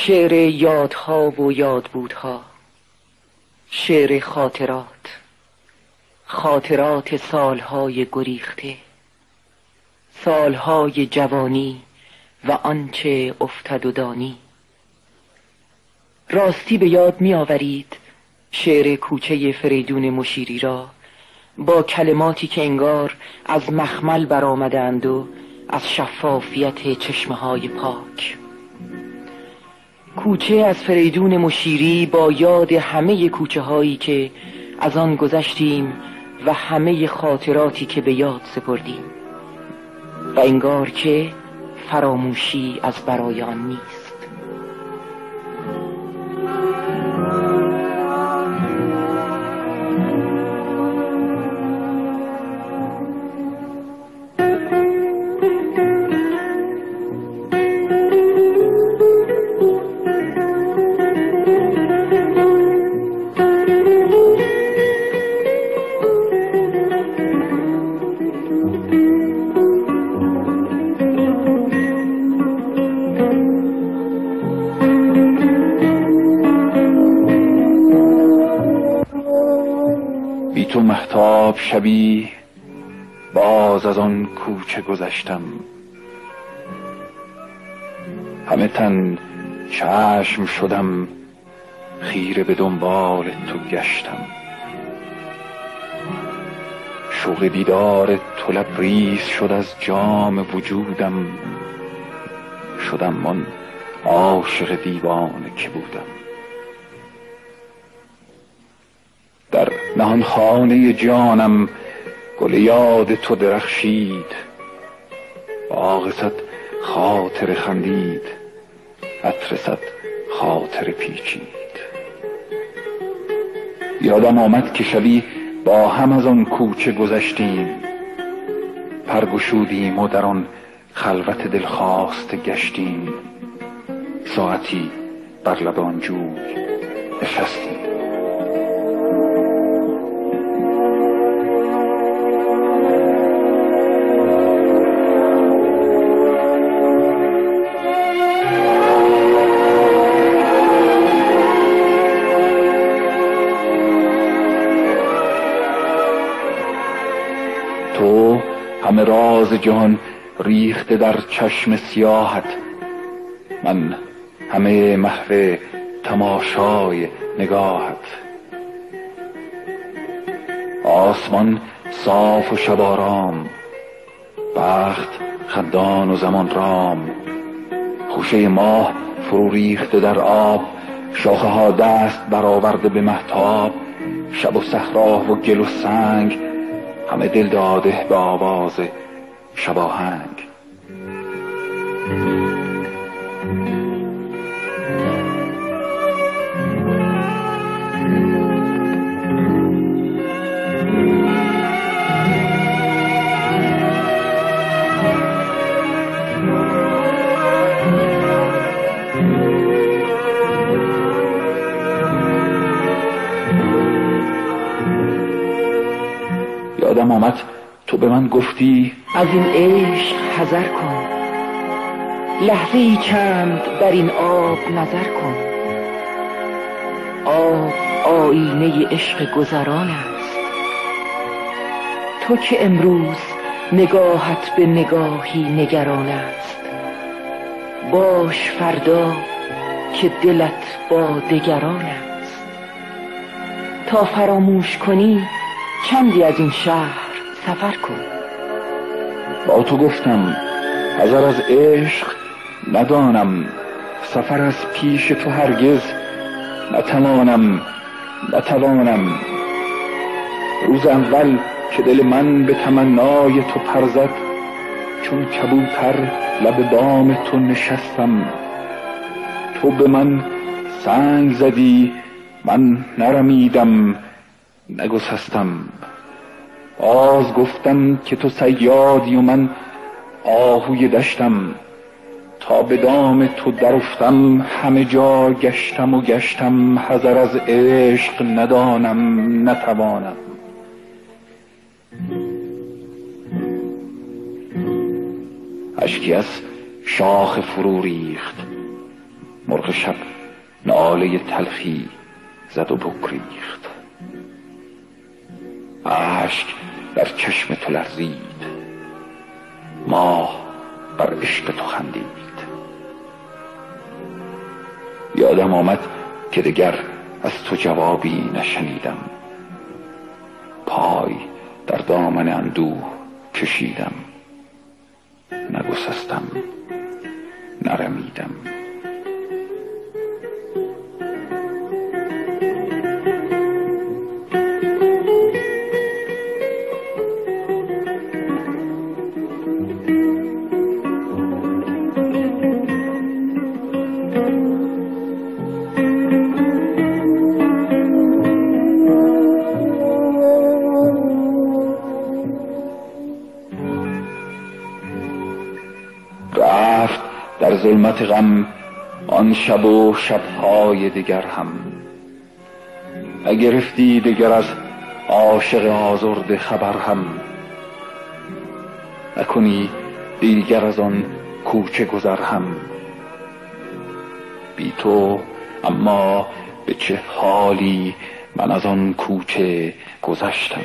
شعر یادها و یادبودها، شعر خاطرات سالهای گریخته، سالهای جوانی و آنچه افتد و دانی. راستی به یاد می آورید شعر کوچه فریدون مشیری را با کلماتی که انگار از مخمل برآمدند و از شفافیت چشمه‌های پاک. کوچه از فریدون مشیری با یاد همه کوچه هایی که از آن گذشتیم و همه خاطراتی که به یاد سپردیم و انگار که فراموشی از برای آن نیست. تو مهتاب شبی باز از آن کوچه گذشتم، همه تن چشم شدم خیره به دنبال تو گشتم. شوق دیدار تو لبریز شد از جام وجودم، شدم من عاشق دیوانه که بودم. در نهان خانه جانم گل یاد تو درخشید، باغ صد خاطر خندید، عطر صد خاطر پیچید. یادم آمد که شبی با هم از آن کوچه گذشتیم، پرگشودیم و در آن خلوت دلخواست گشتیم. ساعتی بر لب آن جوی نشستیم. تو همه راز جهان ریخته در چشم سیاحت، من همه محو تماشای نگاهت. آسمان صاف و شب آرام، بخت خندان و زمان رام. خوشه ماه فرو ریخته در آب، شاخه ها دست برآورده به مهتاب. شب و صحرا و گل و سنگ، همه دل داده به آواز شباهنگ. یادم آمد تو به من گفتی از این عشق حذر کن، لحظه ای چند بر این آب نظر کن. آب آینه عشق گذران است، تو که امروز نگاهت به نگاهی نگران است. باش فردا که دلت با دگران است. تا فراموش کنی چندی از این شهر سفر کن. با تو گفتم حذر از عشق ندانم، سفر از پیش تو هرگز نتوانم. روز اول که دل من به تمنای تو پر زد، چون کبوتر لب بام تو نشستم. تو به من سنگ زدی، من نرمیدم نگسستم. باز گفتم که تو صیادی و من آهوی دشتم. تا به دام تو درافتم همه جا گشتم. حذر از عشق ندانم نتوانم. اشکی از شاخ فرو ریخت، مرغ شب ناله تلخی زد و بگریخت. اشک در چشم تو لرزید، ماه بر عشق تو خندید. یادم آمد که دگر از تو جوابی نشنیدم، پای در دامن اندوه کشیدم، نگسستم نرمیدم. رفت در ظلمت غم آن شب و شبهای دیگر هم، نگرفتی دیگر از عاشق آزرده خبر هم. نکنی دیگر از آن کوچه گذر هم، بی تو اما به چه حالی من از آن کوچه گذشتم.